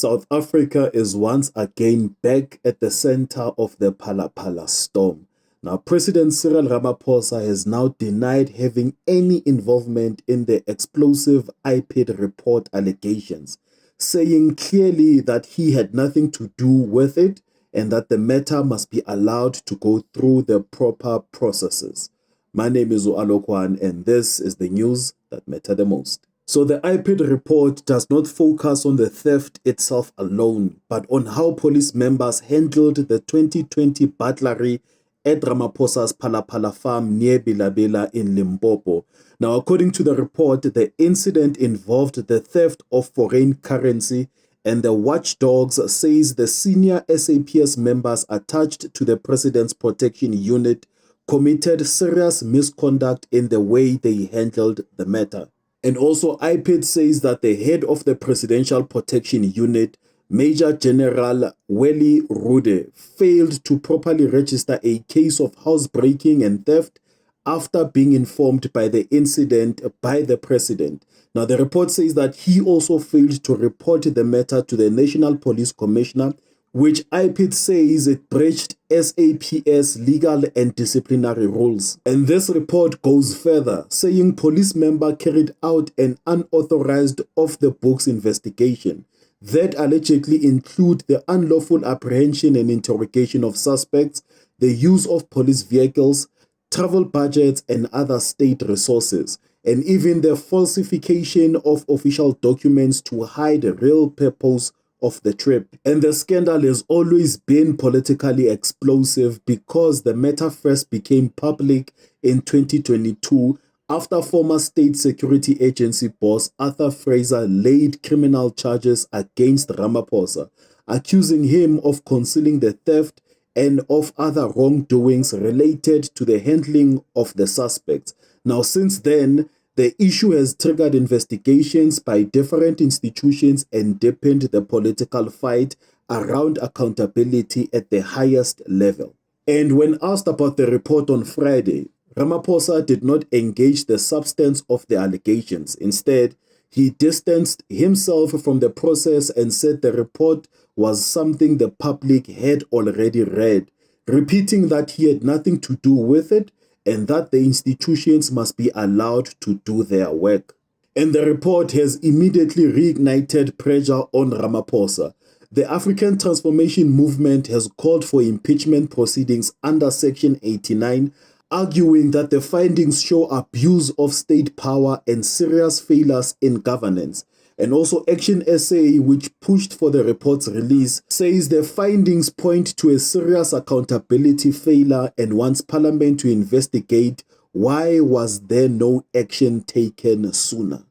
South Africa is once again back at the center of the Phala Phala storm. Now, President Cyril Ramaphosa has now denied having any involvement in the explosive IPID report allegations, saying clearly that he had nothing to do with it and that the matter must be allowed to go through the proper processes. My name is Alokwan, and this is the news that matter the most. So the IPID report does not focus on the theft itself alone, but on how police members handled the 2020 burglary at Ramaphosa's Phala Phala farm near Bilabela in Limpopo. Now, according to the report, the incident involved the theft of foreign currency, and the watchdogs says the senior SAPS members attached to the President's Protection Unit committed serious misconduct in the way they handled the matter. And also, IPID says that the head of the Presidential Protection Unit, Major General Welly Rude, failed to properly register a case of housebreaking and theft after being informed by the incident by the President. Now, the report says that he also failed to report the matter to the National Police Commissioner, which IPID says it breached SAPS legal and disciplinary rules. And this report goes further, saying police member carried out an unauthorized off-the-books investigation that allegedly include the unlawful apprehension and interrogation of suspects, the use of police vehicles, travel budgets and other state resources, and even the falsification of official documents to hide the real purpose of the trip. And the scandal has always been politically explosive because the matter first became public in 2022 after former State Security Agency boss Arthur Fraser laid criminal charges against Ramaphosa, accusing him of concealing the theft and of other wrongdoings related to the handling of the suspects. Now, since then, the issue has triggered investigations by different institutions and deepened the political fight around accountability at the highest level. And when asked about the report on Friday, Ramaphosa did not engage the substance of the allegations. Instead, he distanced himself from the process and said the report was something the public had already read, repeating that he had nothing to do with it and that the institutions must be allowed to do their work. And the report has immediately reignited pressure on Ramaphosa. The African Transformation Movement has called for impeachment proceedings under Section 89, arguing that the findings show abuse of state power and serious failures in governance. And also Action SA, which pushed for the report's release, says the findings point to a serious accountability failure and wants Parliament to investigate why was there no action taken sooner.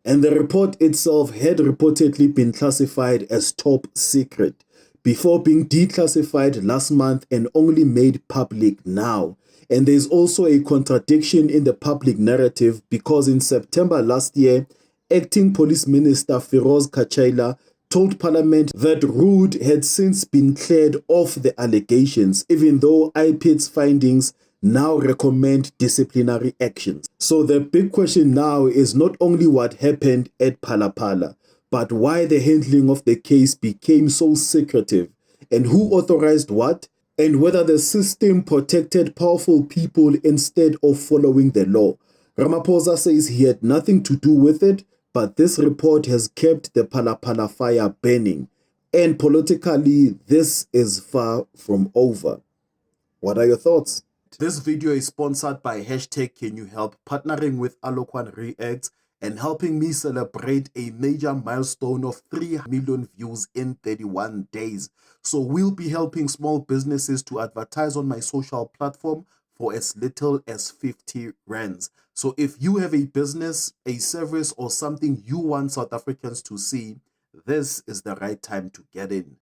And the report itself had reportedly been classified as top secret before being declassified last month and only made public now. And there's also a contradiction in the public narrative because in September last year, Acting Police Minister Firoz Kachaila told Parliament that Rude had since been cleared of the allegations, even though IPID's findings now recommend disciplinary actions. So the big question now is not only what happened at Phala Phala, but why the handling of the case became so secretive, and who authorized what, and whether the system protected powerful people instead of following the law. Ramaphosa says he had nothing to do with it, but this report has kept the Phala Phala fire burning. And politically, this is far from over. What are your thoughts? This video is sponsored by #CanYouHelp, partnering with Alokwan Reacts and helping me celebrate a major milestone of 3 million views in 31 days. So we'll be helping small businesses to advertise on my social platform for as little as 50 rands. So if you have a business, a service, or something you want South Africans to see, this is the right time to get in.